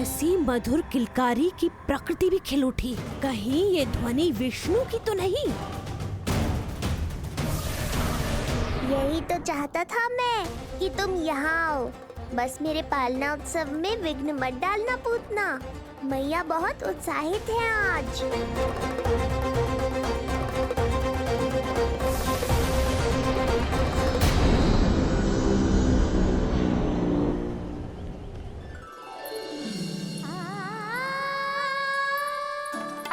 ऐसी मधुर किलकारी की प्रकृति भी खिल उठी। कहीं ये ध्वनि विष्णु की तो नहीं? यही तो चाहता था मैं कि तुम यहाँ आओ। बस मेरे पालना उत्सव में विघ्न मत डालना पूतना। मैया बहुत उत्साहित है आज।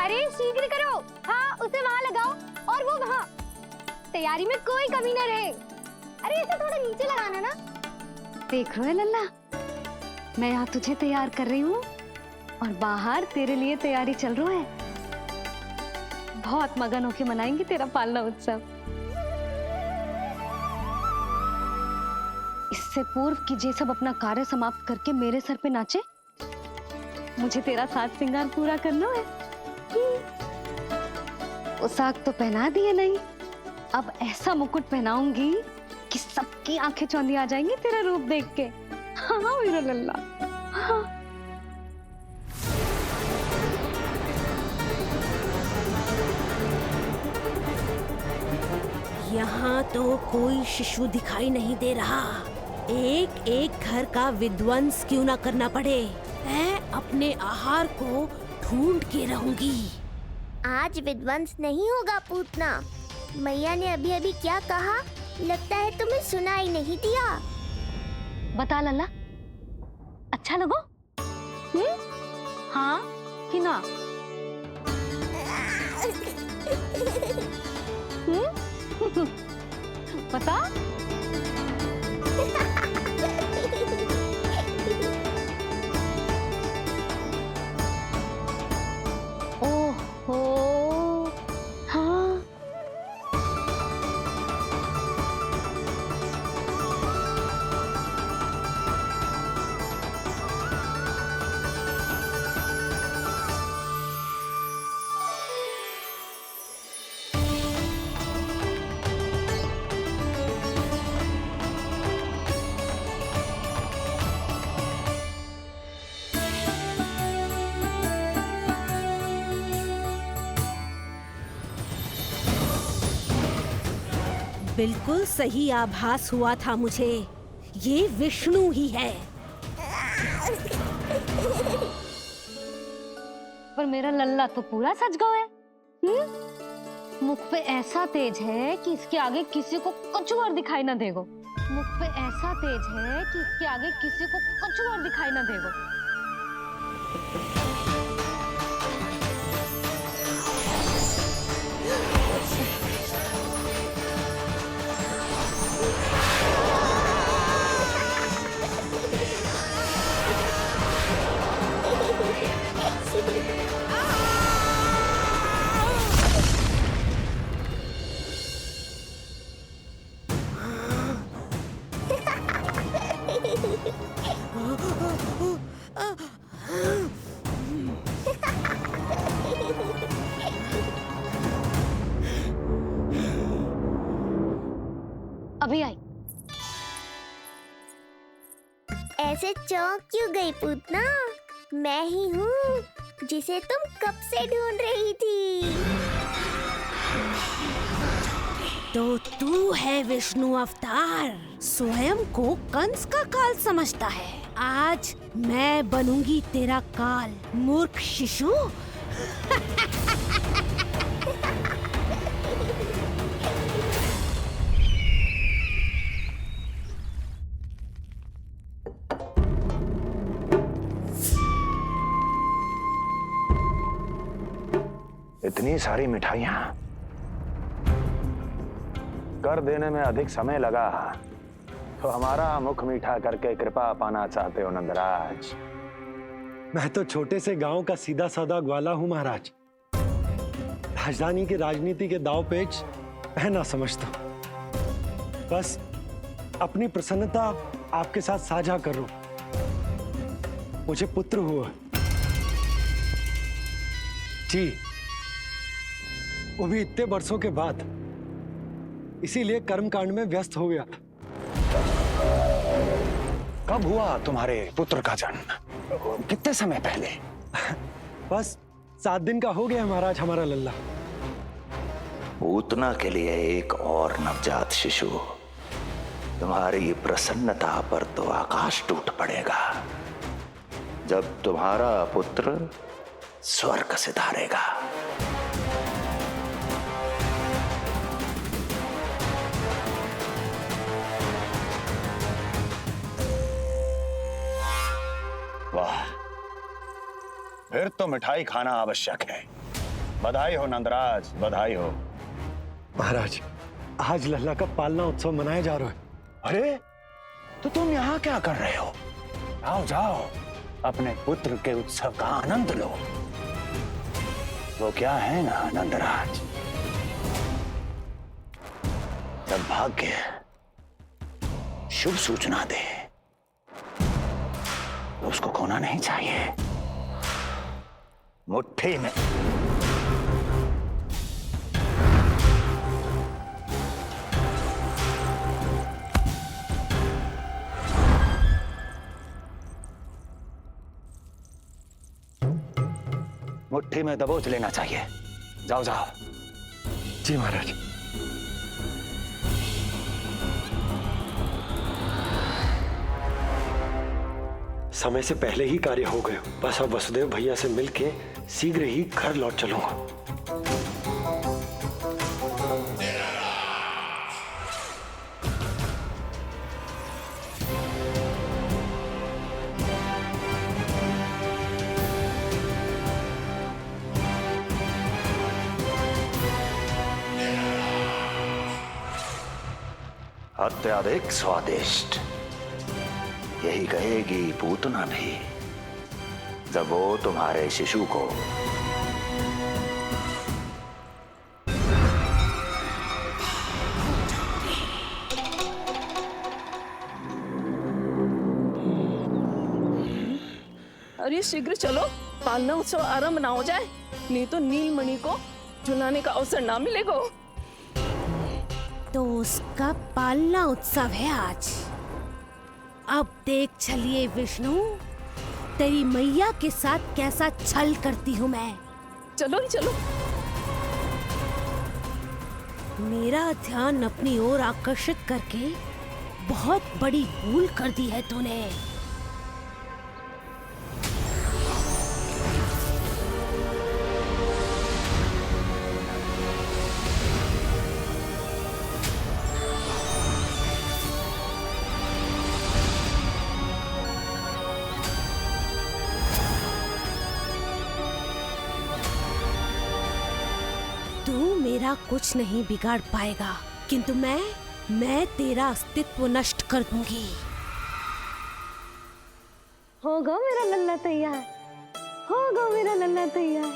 अरे शीघ्र करो। हाँ, उसे वहाँ लगाओ और वो वहाँ। तैयारी में कोई कमी न रहे। अरे इसे थोड़ा नीचे लगाना ना। देख रहे लल्ला, मैं यहाँ तुझे तैयार कर रही हूँ और बाहर तेरे लिए तैयारी चल रहा है। बहुत मगन होके मनाएंगे तेरा पालना उत्सव। इससे पूर्व कि जे सब अपना कार्य समाप्त करके मेरे सर पे नाचे, मुझे तेरा साज श्रृंगार पूरा करना है। पोशाक तो पहना दिए नहीं, अब ऐसा मुकुट पहनाऊंगी कि सबकी आंखें चौंधी आ जाएंगी तेरा रूप देख के। हाँ मेरा लल्ला, हाँ। यहाँ तो कोई शिशु दिखाई नहीं दे रहा। एक एक घर का विध्वंस क्यों ना करना पड़े, मैं अपने आहार को ढूंढ के रहूंगी। आज विध्वंस नहीं होगा पूतना। मैया ने अभी अभी क्या कहा? लगता है तुम्हें सुनाई नहीं दिया। बता लल्ला, अच्छा लगो? हाँ कि ना? बता। ओहो, हाँ। बिल्कुल सही आभास हुआ था मुझे, ये विष्णु ही है। पर मेरा लल्ला तो पूरा सज गया है। मुख पे ऐसा तेज है कि इसके आगे किसी को कछुआर दिखाई ना देगो। मुख पे ऐसा तेज है कि इसके आगे किसी को कछुआर दिखाई ना देगो। अभी आई। ऐसे चौंक क्यों गई पूतना? मैं ही हूँ जिसे तुम कब से ढूंढ रही थी। तो तू है विष्णु अवतार, स्वयं को कंस का काल समझता है। आज मैं बनूंगी तेरा काल, मूर्ख शिशु। इतनी सारी मिठाइयां कर देने में अधिक समय लगा, तो हमारा मुख मीठा करके कृपा पाना चाहते हो नंदराज? मैं तो छोटे से गांव का सीधा साधा ग्वाला हूं महाराज। राजधानी की राजनीति के दांव पेच मैं ना समझता। बस अपनी प्रसन्नता आपके साथ साझा करूं। मुझे पुत्र हुआ जी, वो भी इतने वर्षों के बाद। इसीलिए कर्मकांड में व्यस्त हो गया। कब हुआ तुम्हारे पुत्र का जन्म? कितने समय पहले? बस 7 दिन का हो गया महाराज हमारा लल्ला। पूतना के लिए एक और नवजात शिशु, तुम्हारी प्रसन्नता पर तो आकाश टूट पड़ेगा जब तुम्हारा पुत्र स्वर्ग सिधारेगा। वाह, फिर तो मिठाई खाना आवश्यक है। बधाई हो नंदराज, बधाई हो। महाराज, आज लल्ला का पालना उत्सव मनाया जा रहा है। अरे, तो तुम यहाँ क्या कर रहे हो? आओ जाओ, अपने पुत्र के उत्सव का आनंद लो। वो क्या है ना नंदराज, जब भाग्य शुभ सूचना दे तो उसको खोना नहीं चाहिए। मुट्ठी में मुट्ठी में दबोच लेना चाहिए। जाओ जाओ। जी महाराज। समय से पहले ही कार्य हो गए। बस अब वसुदेव भैया से मिलके शीघ्र ही घर लौट चलूंगा। अत्यधिक स्वादिष्ट, यही कहेगी पूतना भी जब वो तुम्हारे शिशु को अरे शीघ्र चलो, पालना उत्सव आरंभ ना हो जाए, नहीं तो नीलमणि को झुलाने का अवसर ना मिलेगा। तो उसका पालना उत्सव है आज। अब देख चलिए विष्णु, तेरी मैया के साथ कैसा छल करती हूँ मैं। चलो चलो। मेरा ध्यान अपनी ओर आकर्षित करके बहुत बड़ी भूल कर दी है तूने। तू मेरा कुछ नहीं बिगाड़ पाएगा, किंतु मैं तेरा अस्तित्व नष्ट कर दूंगी। होगा मेरा लल्ला तैयार, होगा मेरा लल्ला तैयार।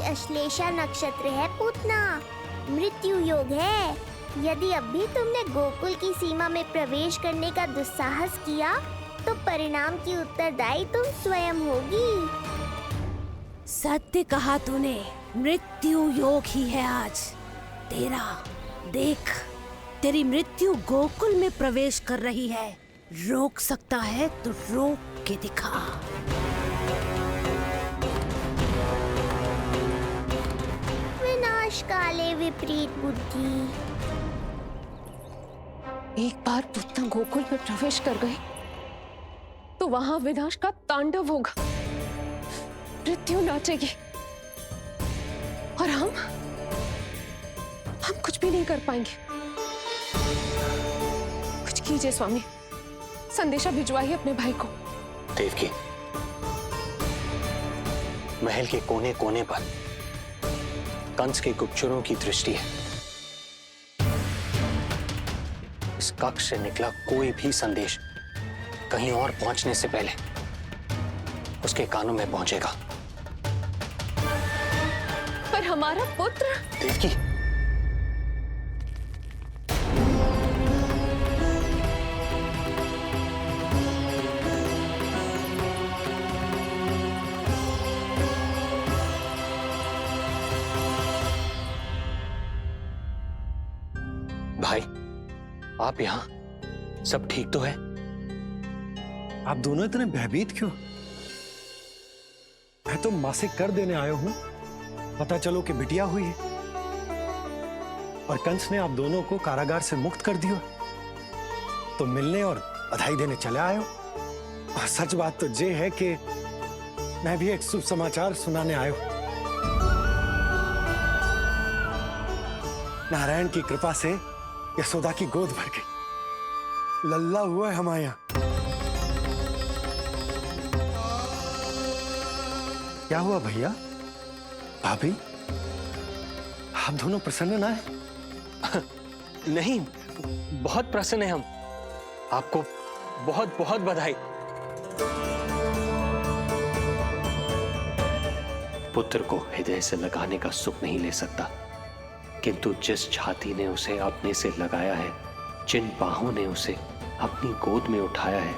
अश्लेषा नक्षत्र है पूतना, मृत्यु योग है। यदि अब भी तुमने गोकुल की सीमा में प्रवेश करने का दुस्साहस किया तो परिणाम की उत्तरदायी तुम स्वयं होगी। सत्य कहा तूने, मृत्यु योग ही है आज तेरा। देख, तेरी मृत्यु गोकुल में प्रवेश कर रही है। रोक सकता है तो रोक के दिखा। विनाश काले विपरीत बुद्धि। एक बार पूतना गोकुल में प्रवेश कर गए तो वहां विनाश का तांडव होगा, मृत्यु नाचेगी और हम कुछ भी नहीं कर पाएंगे। कुछ कीजिए स्वामी, संदेशा भिजवाइए अपने भाई को। देवकी, महल के कोने कोने पर कंस के गुप्तचरों की दृष्टि है। इस कक्ष से निकला कोई भी संदेश कहीं और पहुंचने से पहले उसके कानों में पहुंचेगा। पर हमारा पुत्र। देवकी, भाई आप यहां, सब ठीक तो है? आप दोनों इतने भयभीत क्यों? मैं तो मासिक कर देने आया हूं, पता चलो कि बिटिया हुई है और कंस ने आप दोनों को कारागार से मुक्त कर दिया, तो मिलने और बधाई देने चले आए हो। और सच बात तो ये है कि मैं भी एक शुभ समाचार सुनाने आया हूं। नारायण की कृपा से यशोदा की गोद भर गई, लल्ला हुआ है हमारे यहां। क्या हुआ भैया, भाभी, आप दोनों प्रसन्न ना है? नहीं, बहुत प्रसन्न है हम। आपको बहुत बहुत बधाई। पुत्र को हृदय से लगाने का सुख नहीं ले सकता, किंतु जिस छाती ने उसे अपने से लगाया है, जिन बाहों ने उसे अपनी गोद में उठाया है,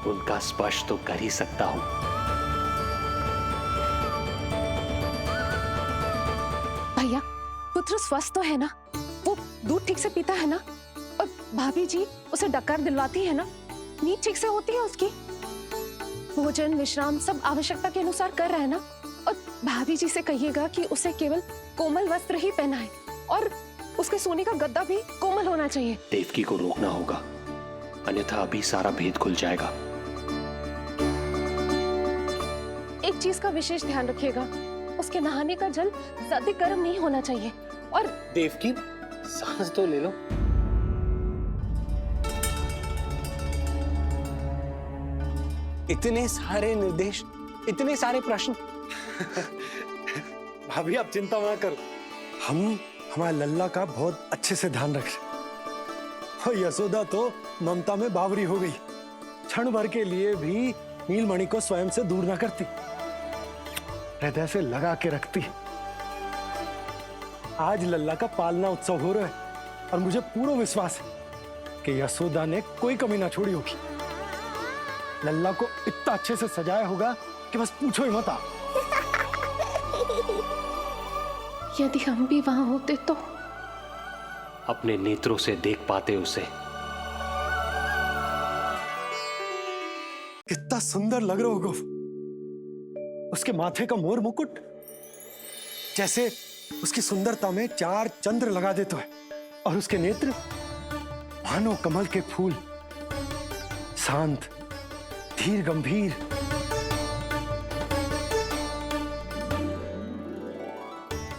उनका स्पर्श तो कर ही सकता हूं। भैया, पुत्र स्वस्थ तो है ना? वो दूध ठीक से पीता है ना? और भाभी जी उसे डकार दिलवाती है ना? नींद ठीक से होती है उसकी? भोजन विश्राम सब आवश्यकता के अनुसार कर रहा है ना? और भाभी जी से कहिएगा कि उसे केवल कोमल वस्त्र ही पहनाए और उसके सोने का गद्दा भी कोमल होना चाहिए। देवकी को रोकना होगा, अन्यथा अभी सारा भेद खुल जाएगा। एक चीज का विशेष ध्यान रखिएगा, उसके नहाने का जल ज्यादा गर्म नहीं होना चाहिए। और देवकी, सांस तो ले लो। इतने सारे निर्देश, इतने सारे प्रश्न। भाभी आप चिंता ना करो, हम हमारे लल्ला का बहुत अच्छे से ध्यान रख रहे। और यशोदा तो ममता में बावरी हो गई, क्षण भर के लिए भी नीलमणि को स्वयं से दूर ना करती, हृदय से लगा के रखती। आज लल्ला का पालना उत्सव हो रहा है और मुझे पूरा विश्वास है कि यशोदा ने कोई कमी ना छोड़ी होगी। लल्ला को इतना अच्छे से सजाया होगा कि बस पूछो ही मत आप। यदि हम भी वहां होते तो? अपने नेत्रों से देख पाते उसे। कितना सुंदर लग रहा होगा उसके माथे का मोर मुकुट, जैसे उसकी सुंदरता में 4 चंद्र लगा देते हैं। और उसके नेत्र मानो कमल के फूल, शांत, धीर गंभीर।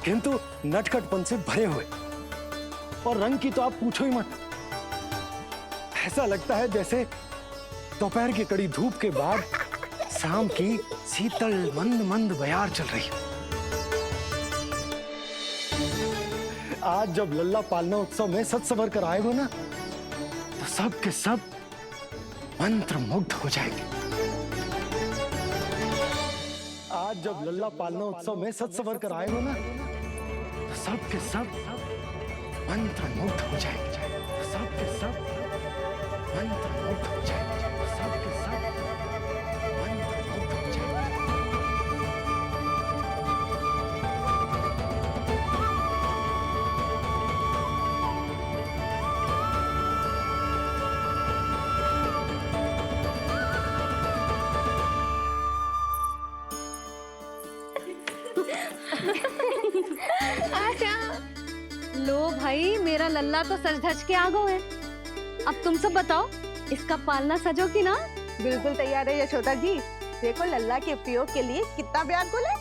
किंतु नटखटपन से भरे हुए, और रंग की तो आप पूछो ही मत। ऐसा लगता है जैसे दोपहर की कड़ी धूप के बाद शाम की शीतल मंद मंद बयार चल रही है। आज जब लल्ला पालना उत्सव में सज संवर कर आए हो ना, तो सब के सब मंत्र मुग्ध हो जाएंगे। आज जब लल्ला पालना उत्सव में सज संवर कर आए हो ना, तो सब के सब मंत्र मुग्ध हो जाएंगे। सब के सब मंत्र मुग्ध हो जाएंगे। सब के सब मंत्र मुग्ध हो जाएंगे। लो भाई, मेरा लल्ला तो सज धज के आ गो है। अब तुम सब बताओ, इसका पालना सजो कि ना? बिल्कुल तैयार है यशोदा जी। देखो लल्ला के उपयोग के लिए कितना व्याकुल है।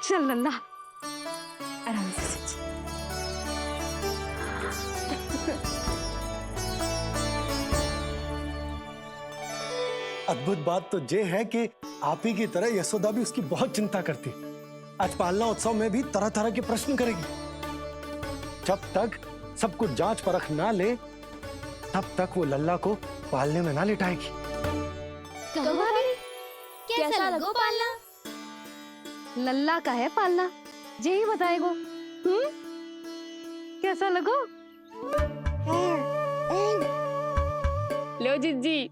चल लल्ला, आराम से सज। अद्भुत बात तो ये है कि आप ही की तरह यशोदा भी उसकी बहुत चिंता करती। आज पालना उत्सव में भी तरह तरह के प्रश्न करेगी। जब तक सब कुछ जांच परख ना ले तब तक वो लल्ला को पालने में ना लिटाएगी। कैसा लगो पालना? लल्ला का है पालना, जे ही बताएगो। कैसा लगो? लो जिज्जी,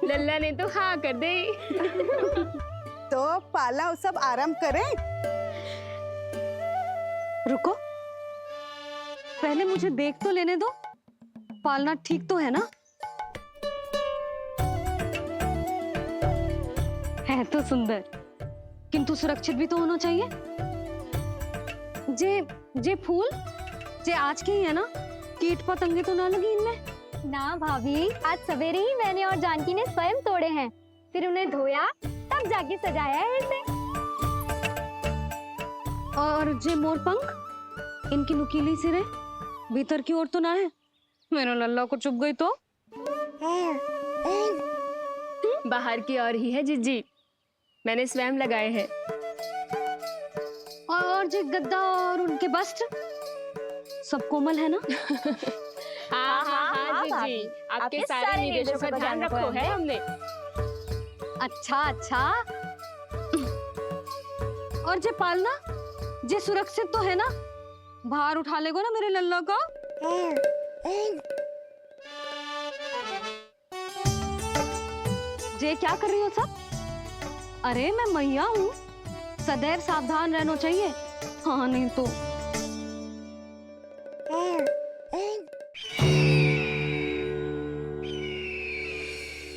लल्ला ने तो हाँ कर दे। तो पाला उत्सव आरंभ करें। रुको, पहले मुझे देख तो लेने दो, पालना ठीक तो है ना? है तो सुंदर, किंतु सुरक्षित भी तो होना चाहिए। जे फूल जे आज के ही है ना, कीट पतंगे तो ना लगी इनमें? ना भाभी, आज सवेरे ही मैंने और जानकी ने स्वयं तोड़े हैं, फिर उन्हें धोया तब जाके सजाया है इसे। और जे मोर पंख, इनकी नुकीली सिरे भीतर की ओर तो ना है? मेरा लल्ला को चुभ गई तो? बाहर की ओर ही है जिज्जी, मैंने स्वयं लगाए हैं। और जे गद्दा और उनके वस्त्र सब कोमल है ना? हाँ हाँ हाँ जिज्जी, आपके सारे निर्देशों का ध्यान रखो है हमने। अच्छा। और जे पालना, जे सुरक्षित तो है ना? बाहर उठा लेगो ना मेरे लल्ला को? जे क्या कर रही हो सब? अरे मैं मैया हूँ, सदैव सावधान रहना चाहिए। हाँ नहीं तो।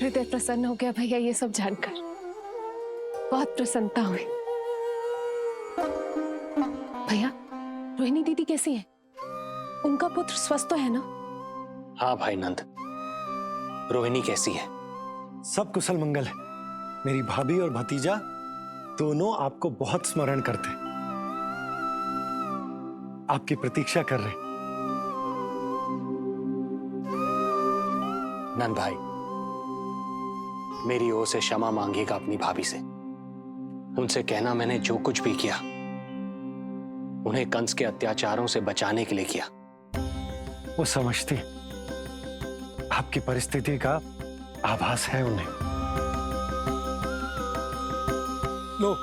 हृदय प्रसन्न हो गया भैया ये सब जानकर, बहुत प्रसन्नता हुई। भैया, रोहिणी दीदी कैसी है? उनका पुत्र स्वस्थ तो है ना? हाँ भाई नंद, रोहिणी कैसी है? सब कुशल मंगल है। मेरी भाभी और भतीजा दोनों आपको बहुत स्मरण करते, आपकी प्रतीक्षा कर रहे। नंद भाई, मेरी ओर से क्षमा मांगेगा अपनी भाभी से। उनसे कहना मैंने जो कुछ भी किया, उन्हें कंस के अत्याचारों से बचाने के लिए किया। वो समझती, आपकी परिस्थिति का आभास है उन्हें। लो,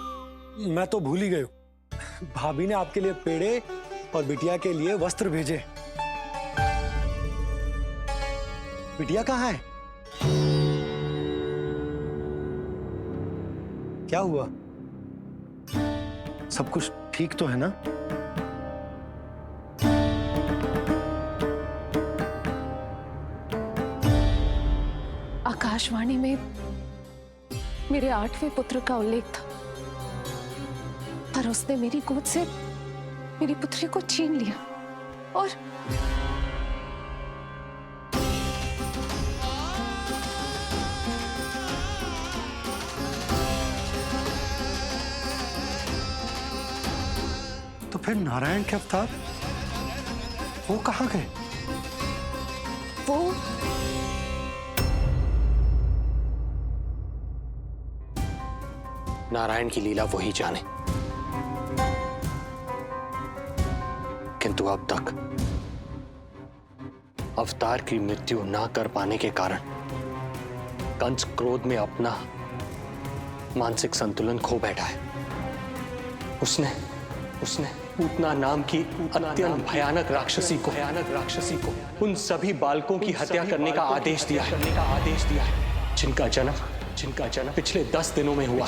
मैं तो भूल ही गई हूं। भाभी ने आपके लिए पेड़े और बिटिया के लिए वस्त्र भेजे। बिटिया कहाँ है? क्या हुआ? सब कुछ ठीक तो है ना? आकाशवाणी में मेरे 8वें पुत्र का उल्लेख था, पर उसने मेरी गोद से मेरी पुत्री को छीन लिया और तो फिर नारायण के अवतार वो कहाँ गए? वो नारायण की लीला वही जाने, किंतु अब तक अवतार की मृत्यु ना कर पाने के कारण कंस क्रोध में अपना मानसिक संतुलन खो बैठा है। उसने पूतना नाम की अत्यंत भयानक राक्षसी को उन सभी बालकों की हत्या करने का आदेश दिया है, जिनका जन्म पिछले 10 दिनों में हुआ।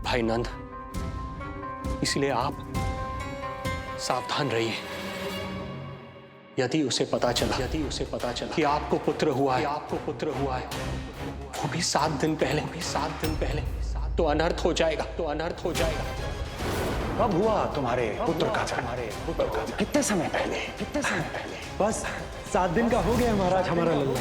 भाई नंद, इसलिए आप सावधान रहिए। यदि उसे पता चला कि आपको पुत्र हुआ है, वो भी 7 दिन पहले, तो अनर्थ हो जाएगा। कब हुआ तुम्हारे पुत्र का जन्म? कितने समय पहले? बस 7 दिन का हो गया महाराज हमारा लल्ला।